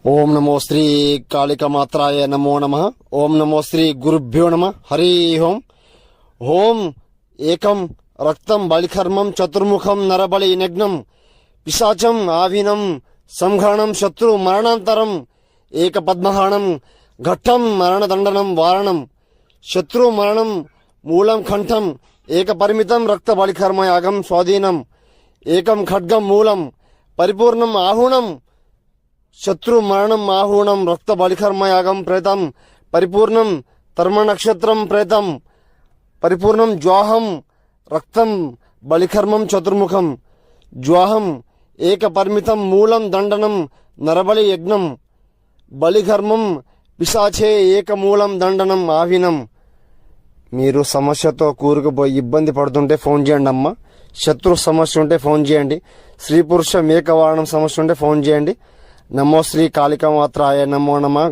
ఓం నమో శ్రీ కాళికమాత్రాయ నమో నమః. ఓం నమో శ్రీ గురుభ్యో నమః. హరి ఓం. ఓం ఏకం రక్తం బలికర్మం చతుర్ముఖం నరబలి నగ్నం పిశాచం ఆవినం సంఘాణం శత్రు మరణాంతరం ఏక పద్మహాణం ఘట్టం మరణదండనం వారణం శత్రు మరణం మూలం కంఠం ఏక పరిమితం రక్త బలికర్మ యాగం స్వాధీనం ఏకం ఖడ్గం మూలం పరిపూర్ణం ఆహుణం శత్రు మరణం ఆహూణం రక్త బలికర్మయాగం ప్రేతం పరిపూర్ణం తర్మ నక్షత్రం ప్రేతం పరిపూర్ణం జ్వాహం రక్తం బలికర్మం చతుర్ముఖం జ్వాహం ఏక పరిమితం మూలం దండనం నరబలి యజ్ఞం బలికర్మం పిశాచే ఏక మూలం దండనం ఆవినం. మీరు సమస్యతో కూరుకుపోయి ఇబ్బంది పడుతుంటే ఫోన్ చేయండి అమ్మ. శత్రు సమస్య ఉంటే ఫోన్ చేయండి. స్త్రీ పురుష మేకవారణం సమస్య ఉంటే ఫోన్ చేయండి. నమో శ్రీ కాళికమాత్రాయ నమో నమః.